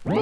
What's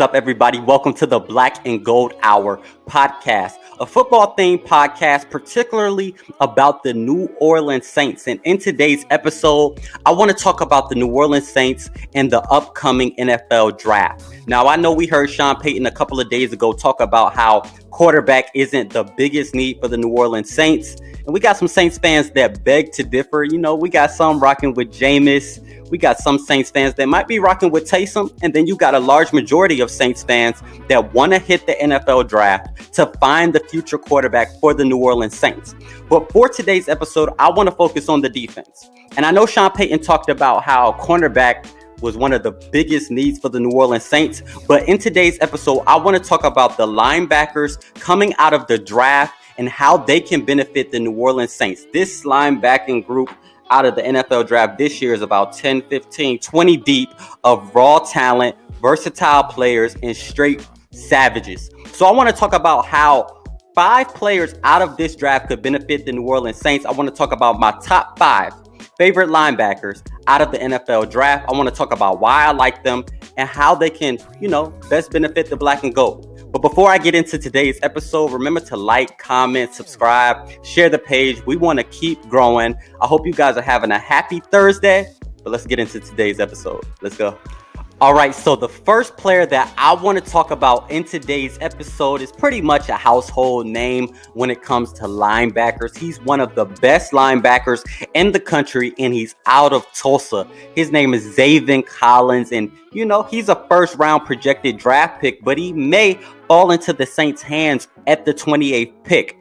up, everybody? Welcome to the Black and Gold Hour podcast, a football-themed podcast, particularly about the New Orleans Saints. And in today's episode, I want to talk about the New Orleans Saints and the upcoming NFL draft. Now, I know we heard Sean Payton a couple of days ago talk about how quarterback isn't the biggest need for the New Orleans Saints. And we got some Saints fans that beg to differ. You know, we got some rocking with Jameis. We got some Saints fans that might be rocking with Taysom. And then you got a large majority of Saints fans that want to hit the NFL draft to find the future quarterback for the New Orleans Saints. But for today's episode, I want to focus on the defense. And I know Sean Payton talked about how cornerback was one of the biggest needs for the New Orleans Saints. But in today's episode, I want to talk about the linebackers coming out of the draft and how they can benefit the New Orleans Saints. This linebacking group out of the NFL draft this year is about 10, 15, 20 deep of raw talent, versatile players, and straight savages. So I want to talk about how 5 players out of this draft could benefit the New Orleans Saints. I want to talk about my top 5 favorite linebackers out of the NFL draft. I want to talk about why I like them and how they can, best benefit the black and gold. But before I get into today's episode, remember to like, comment, subscribe, share the page. We want to keep growing. I hope you guys are having a happy Thursday. But let's get into today's episode. Let's go. All right, so the first player that I want to talk about in today's episode is pretty much a household name when it comes to linebackers. He's one of the best linebackers in the country, and he's out of Tulsa. His name is Xavier Collins, and he's a first-round projected draft pick, but he may fall into the Saints' hands at the 28th pick.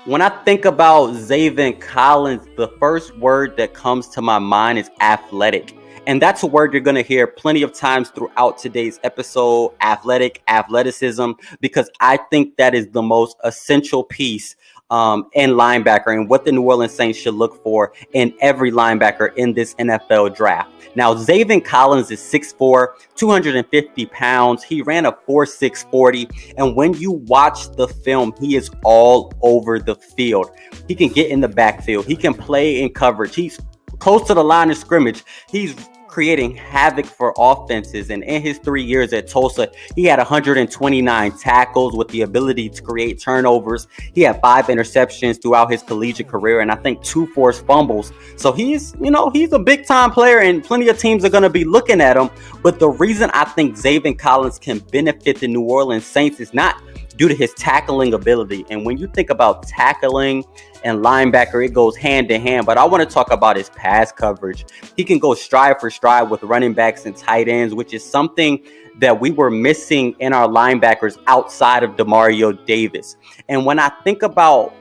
When I think about Xavier Collins, the first word that comes to my mind is athletic. And that's a word you're going to hear plenty of times throughout today's episode, athleticism, because I think that is the most essential piece in linebacker and what the New Orleans Saints should look for in every linebacker in this NFL draft. Now, Xavier Collins is 6'4", 250 pounds. He ran a 4.6 40. And when you watch the film, he is all over the field. He can get in the backfield. He can play in coverage. He's close to the line of scrimmage. He's creating havoc for offenses. And in his 3 years at Tulsa, he had 129 tackles with the ability to create turnovers. He had 5 interceptions throughout his collegiate career, and I think 2 forced fumbles. So he's a big time player, and plenty of teams are going to be looking at him. But the reason I think Xavier Collins can benefit the New Orleans Saints is not due to his tackling ability. And when you think about tackling and linebacker, it goes hand in hand. But I want to talk about his pass coverage. He can go stride for stride with running backs and tight ends, which is something that we were missing in our linebackers outside of Jamin Davis. And when I think about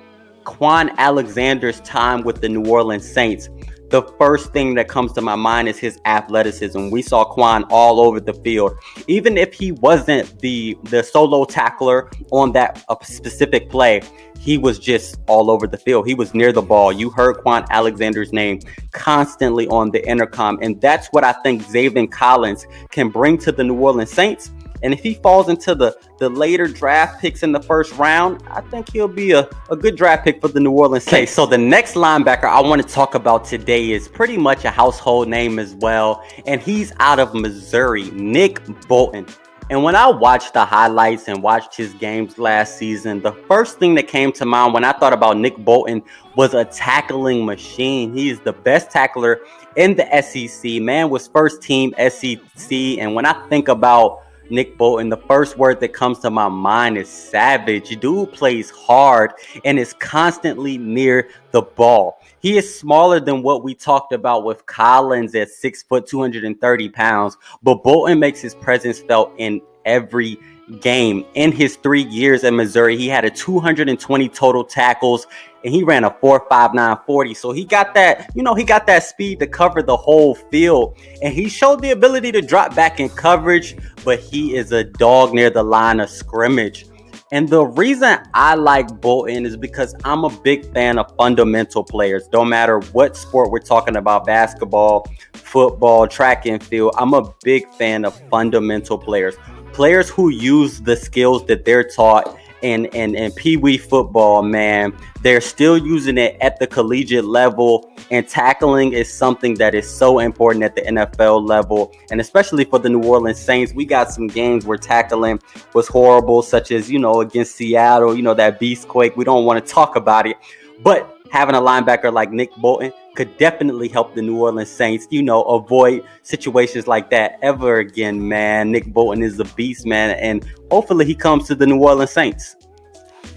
Kwon Alexander's time with the New Orleans Saints, the first thing that comes to my mind is his athleticism. We saw Kwon all over the field. Even if he wasn't the solo tackler on that specific play, he was just all over the field. He was near the ball. You heard Kwon Alexander's name constantly on the intercom. And that's what I think Xavier Collins can bring to the New Orleans Saints. And if he falls into the later draft picks in the first round, I think he'll be a good draft pick for the New Orleans Saints. Okay, so the next linebacker I want to talk about today is pretty much a household name as well. And he's out of Missouri, Nick Bolton. And when I watched the highlights and watched his games last season, the first thing that came to mind when I thought about Nick Bolton was a tackling machine. He is the best tackler in the SEC. Man was first team SEC. And when I think about Nick Bolton, the first word that comes to my mind is savage. Dude plays hard and is constantly near the ball. He is smaller than what we talked about with Collins at 6 foot, 230 pounds, but Bolton makes his presence felt in every game. In his 3 years at Missouri, he had a 220 total tackles, and he ran a 4.59 40. So he got that speed to cover the whole field, and he showed the ability to drop back in coverage, but he is a dog near the line of scrimmage. And the reason I like Bolton is because I'm a big fan of fundamental players. Don't matter what sport we're talking about, basketball, football, track and field. I'm a big fan of fundamental players. players who use the skills that they're taught in Pee Wee football, man, they're still using it at the collegiate level. And tackling is something that is so important at the NFL level. And especially for the New Orleans Saints, we got some games where tackling was horrible, such as, against Seattle, that beast quake. We don't want to talk about it. But having a linebacker like Nick Bolton could definitely help the New Orleans Saints, avoid situations like that ever again, man. Nick Bolton is a beast, man, and hopefully he comes to the New Orleans Saints.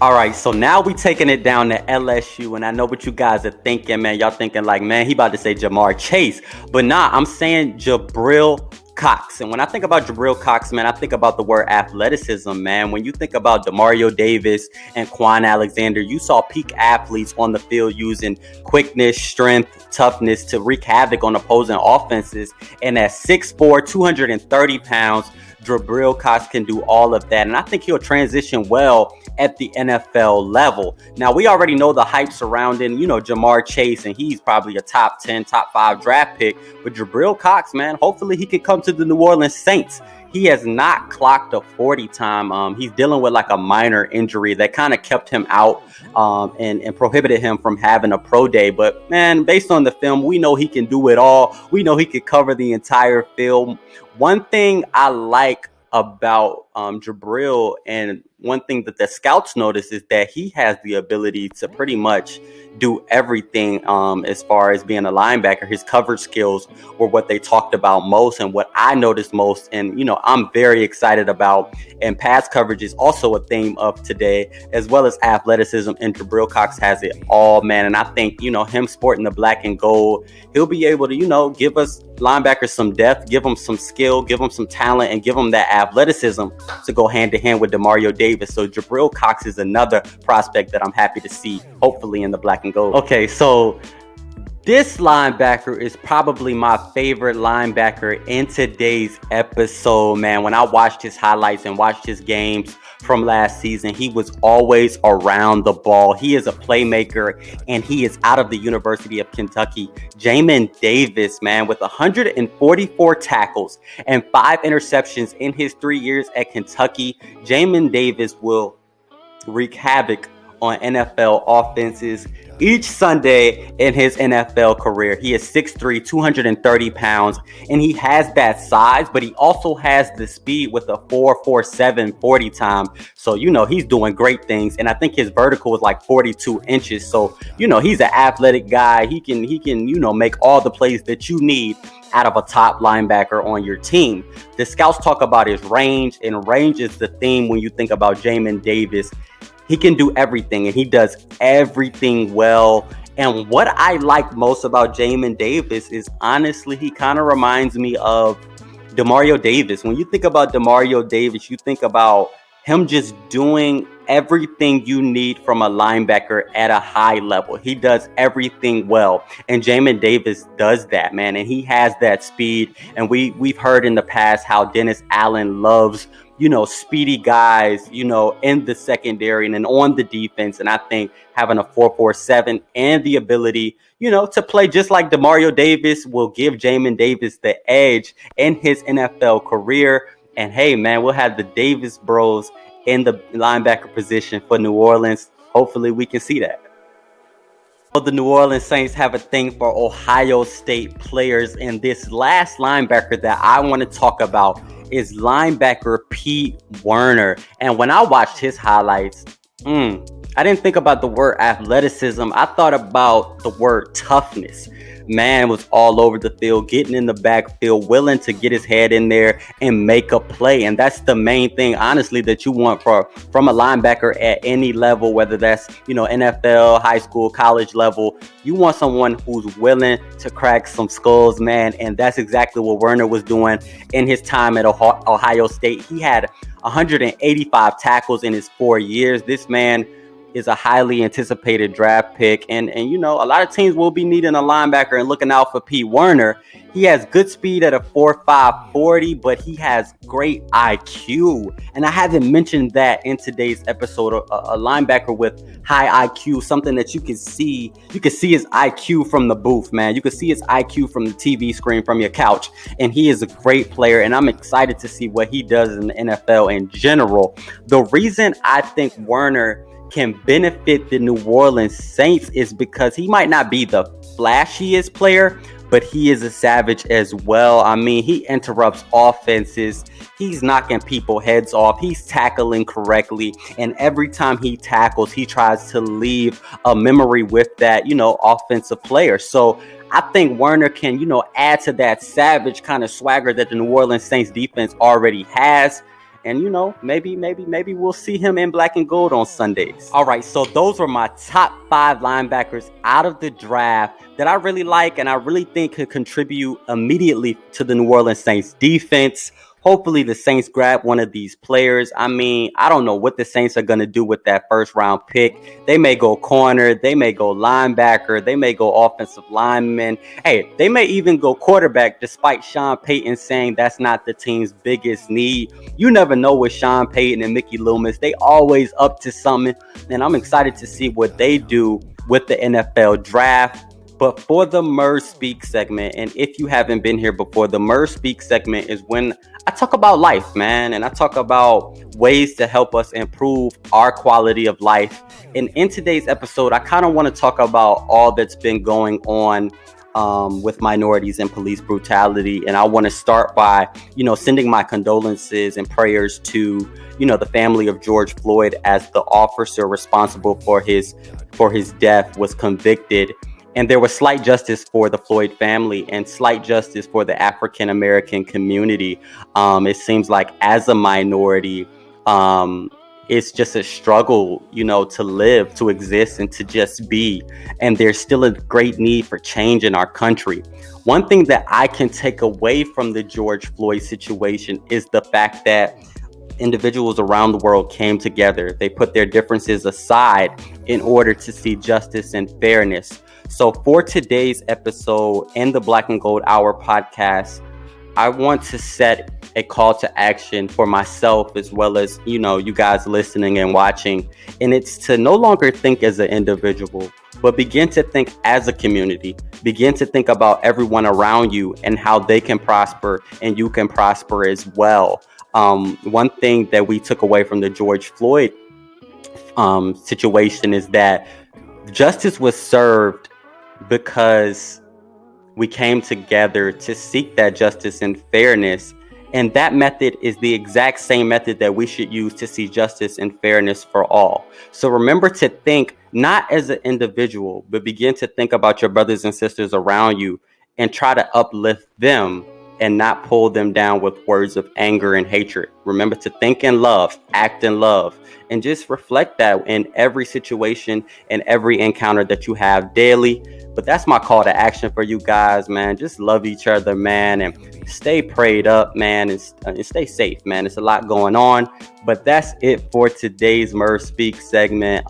All right, so now we taking it down to LSU, and I know what you guys are thinking, man. Y'all thinking like, man, he about to say Jamar Chase. But nah, I'm saying Jabril Cox. And when I think about Jabril Cox, man, I think about the word athleticism, man. When you think about Demario Davis and Quan Alexander, you saw peak athletes on the field using quickness, strength, toughness to wreak havoc on opposing offenses. And at 6'4", 230 pounds, Jabril Cox can do all of that. And I think he'll transition well at the NFL level. Now, we already know the hype surrounding, Jamar Chase, and he's probably a top 10, top 5 draft pick. But Jabril Cox, man, hopefully he can come to the New Orleans Saints. He has not clocked a 40 time. He's dealing with like a minor injury that kind of kept him out and prohibited him from having a pro day. But, man, based on the film, we know he can do it all. We know he can cover the entire film. One thing I like about Jabril, and one thing that the scouts notice, is that he has the ability to pretty much do everything as far as being a linebacker. His coverage skills were what they talked about most and what I noticed most, and I'm very excited about. And pass coverage is also a theme of today, as well as athleticism, and Jabril Cox has it all, man. And I think him sporting the black and gold, he'll be able to give us linebackers some depth, give them some skill, give them some talent, and give them that athleticism to go hand to hand with Demario Davis. So Jabril Cox is another prospect that I'm happy to see, hopefully in the black and gold. Okay, so this linebacker is probably my favorite linebacker in today's episode, man. When I watched his highlights and watched his games from last season, he was always around the ball. He is a playmaker, and he is out of the University of Kentucky. Jamin Davis, man, with 144 tackles and 5 interceptions in his 3 years at Kentucky. Jamin Davis will wreak havoc on NFL offenses each Sunday in his NFL career. He is 6'3", 230 pounds, and he has that size, but he also has the speed with a 4.47 40 time. So, he's doing great things, and I think his vertical is like 42 inches. So, he's an athletic guy. He can, make all the plays that you need out of a top linebacker on your team. The scouts talk about his range, and range is the theme when you think about Jamin Davis. He can do everything, and he does everything well. And what I like most about Jamin Davis is, honestly, he kind of reminds me of Demario Davis. When you think about Demario Davis, you think about him just doing everything you need from a linebacker at a high level. He does everything well, and Jamin Davis does that, man. And he has that speed. And we've heard in the past how Dennis Allen loves speedy guys, in the secondary and on the defense. And I think having a 4.47 and the ability, to play just like Demario Davis will give Jamin Davis the edge in his NFL career. And hey, man, we'll have the Davis bros in the linebacker position for New Orleans. Hopefully we can see that. The New Orleans Saints have a thing for Ohio State players, and this last linebacker that I want to talk about is linebacker Pete Werner. And when I watched his highlights, I didn't think about the word athleticism. I thought about the word toughness. Man was all over the field, getting in the backfield, willing to get his head in there and make a play. And that's the main thing, honestly, that you want from a linebacker at any level, whether that's, NFL, high school, college level. You want someone who's willing to crack some skulls, man. And that's exactly what Werner was doing in his time at Ohio State. He had 185 tackles in his 4 years. This man is a highly anticipated draft pick. And you know, a lot of teams will be needing a linebacker and looking out for Pete Werner. He has good speed at a 4.5 40, but he has great IQ. And I haven't mentioned that in today's episode. A linebacker with high IQ, something that you can see. You can see his IQ from the booth, man. You can see his IQ from the TV screen, from your couch. And he is a great player. And I'm excited to see what he does in the NFL in general. The reason I think Werner can benefit the New Orleans Saints is because he might not be the flashiest player, but he is a savage as well. I mean, he interrupts offenses. He's knocking people heads off. He's tackling correctly. And every time he tackles, he tries to leave a memory with that, you know, offensive player. So I think Werner can, you know, add to that savage kind of swagger that the New Orleans Saints defense already has. And, you know, maybe we'll see him in black and gold on Sundays. All right, so those were my top 5 linebackers out of the draft that I really like and I really think could contribute immediately to the New Orleans Saints defense. Hopefully the Saints grab one of these players. I mean, I don't know what the Saints are going to do with that first round pick. They may go corner. They may go linebacker. They may go offensive lineman. Hey, they may even go quarterback, despite Sean Payton saying that's not the team's biggest need. You never know with Sean Payton and Mickey Loomis. They always up to something. And I'm excited to see what they do with the NFL draft. But for the MerSpeak segment, and if you haven't been here before, the MerSpeak segment is when I talk about life, man, and I talk about ways to help us improve our quality of life. And in today's episode, I kind of want to talk about all that's been going on with minorities and police brutality. And I want to start by, you know, sending my condolences and prayers to, you know, the family of George Floyd, as the officer responsible for his death was convicted. And there was slight justice for the Floyd family and slight justice for the African American community. It seems like as a minority, it's just a struggle, you know, to live, to exist, and to just be. And there's still a great need for change in our country. One thing that I can take away from the George Floyd situation is the fact that individuals around the world came together. They put their differences aside in order to see justice and fairness. So for today's episode in the Black and Gold Hour podcast, I want to set a call to action for myself as well as, you know, you guys listening and watching. And it's to no longer think as an individual, but begin to think as a community. Begin to think about everyone around you and how they can prosper and you can prosper as well. One thing that we took away from the George Floyd situation is that justice was served because we came together to seek that justice and fairness. And that method is the exact same method that we should use to see justice and fairness for all. So remember to think not as an individual, but begin to think about your brothers and sisters around you and try to uplift them and not pull them down with words of anger and hatred. Remember to think in love, act in love, and just reflect that in every situation and every encounter that you have daily. But that's my call to action for you guys, man. Just love each other, man, and stay prayed up, man, and stay safe, man. It's a lot going on. But that's it for today's MerSpeak segment.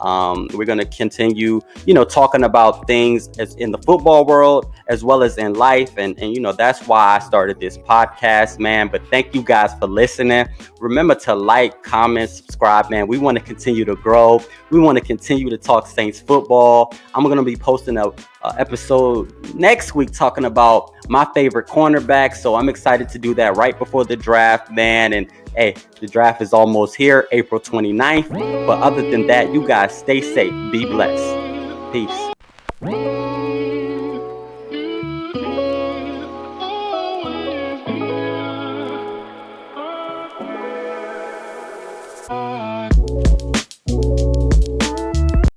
We're going to continue, you know, talking about things as in the football world as well as in life. And you know, that's why I started this podcast, man. But thank you guys for listening. Remember to like, comment, subscribe, man. We want to continue to grow. We want to continue to talk Saints football. I'm going to be posting a episode next week talking about my favorite cornerbacks. So I'm excited to do that right before the draft, man. And hey, the draft is almost here, April 29th. But other than that, you guys stay safe. Be blessed. Peace.